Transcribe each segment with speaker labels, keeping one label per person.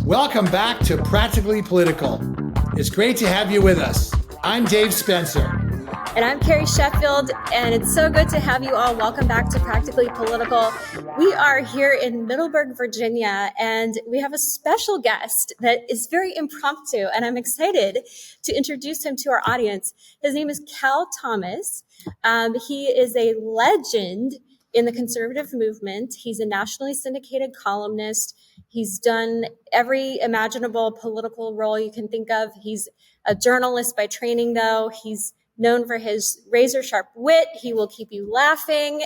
Speaker 1: Welcome back to Practically Political. It's great to have you with us. I'm Dave Spencer.
Speaker 2: And I'm Carrie Sheffield, and it's so good to have you all. Welcome back to Practically Political. We are here in Middleburg, Virginia, and we have a special guest that is very impromptu, and I'm excited to introduce him to our audience. His name is Cal Thomas. He is a legend in the conservative movement. He's a nationally syndicated columnist. He's done every imaginable political role you can think of. He's a journalist by training, though. He's known for his razor-sharp wit. He will keep you laughing,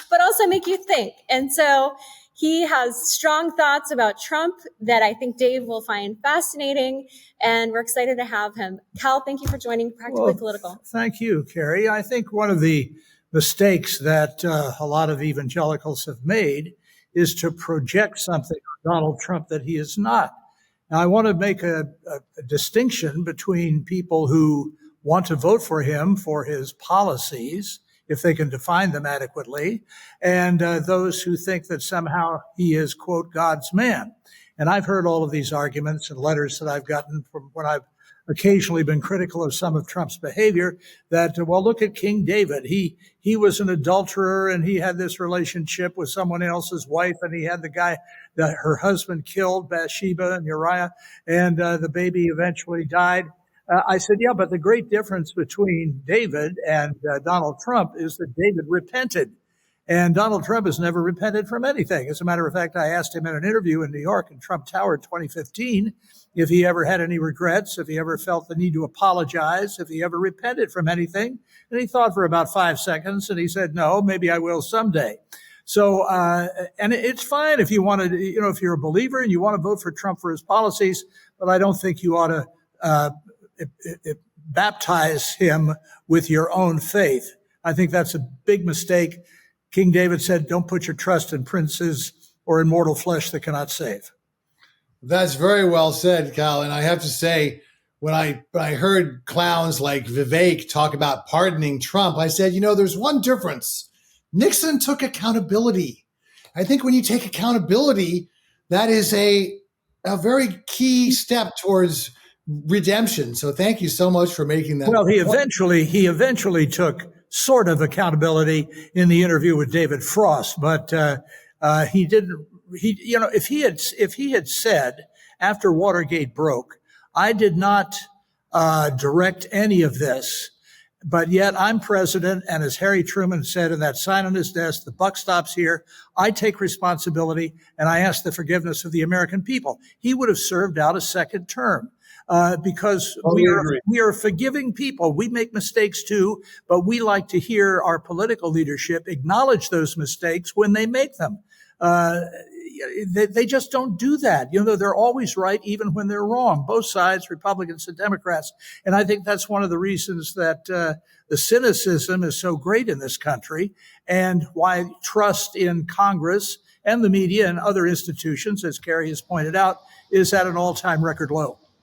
Speaker 2: but also make you think. And so he has strong thoughts about Trump that I think Dave will find fascinating, and we're excited to have him. Cal, thank you for joining Practically Political.
Speaker 3: Thank you, Carrie. I think one of the mistakes that a lot of evangelicals have made is to project something on Donald Trump that he is not. Now, I want to make a distinction between people who want to vote for him for his policies, if they can define them adequately, and those who think that somehow he is, quote, God's man. And I've heard all of these arguments and letters that I've gotten from when I've occasionally been critical of some of Trump's behavior that, well, look at King David. He was an adulterer and he had this relationship with someone else's wife, and he had the guy that her husband killed, Bathsheba and Uriah, and the baby eventually died. I said, yeah, but the great difference between David and Donald Trump is that David repented. And Donald Trump has never repented from anything. As a matter of fact, I asked him in an interview in New York in Trump Tower in 2015 if he ever had any regrets, if he ever felt the need to apologize, if he ever repented from anything. And he thought for about 5 seconds, and he said, no, maybe I will someday. So, and it's fine if you want to, if you're a believer and you want to vote for Trump for his policies, but I don't think you ought to baptize him with your own faith. I think that's a big mistake. King David said, don't put your trust in princes or in mortal flesh that cannot save.
Speaker 1: That's very well said, Cal. And I have to say, when I heard clowns like Vivek talk about pardoning Trump, I said, there's one difference. Nixon took accountability. I think when you take accountability, that is a very key step towards redemption. So thank you so much for making that.
Speaker 3: Well, he eventually took sort of accountability in the interview with David Frost, but he didn't. If he had said after Watergate broke, I did not direct any of this, but yet I'm president, and as Harry Truman said in that sign on his desk, the buck stops here. I take responsibility, and I ask the forgiveness of the American people. He would have served out a second term. Because we are forgiving people. We make mistakes too, but we like to hear our political leadership acknowledge those mistakes when they make them. They just don't do that. They're always right, even when they're wrong. Both sides, Republicans and Democrats. And I think that's one of the reasons that the cynicism is so great in this country, and why trust in Congress and the media and other institutions, as Carrie has pointed out, is at an all-time record low.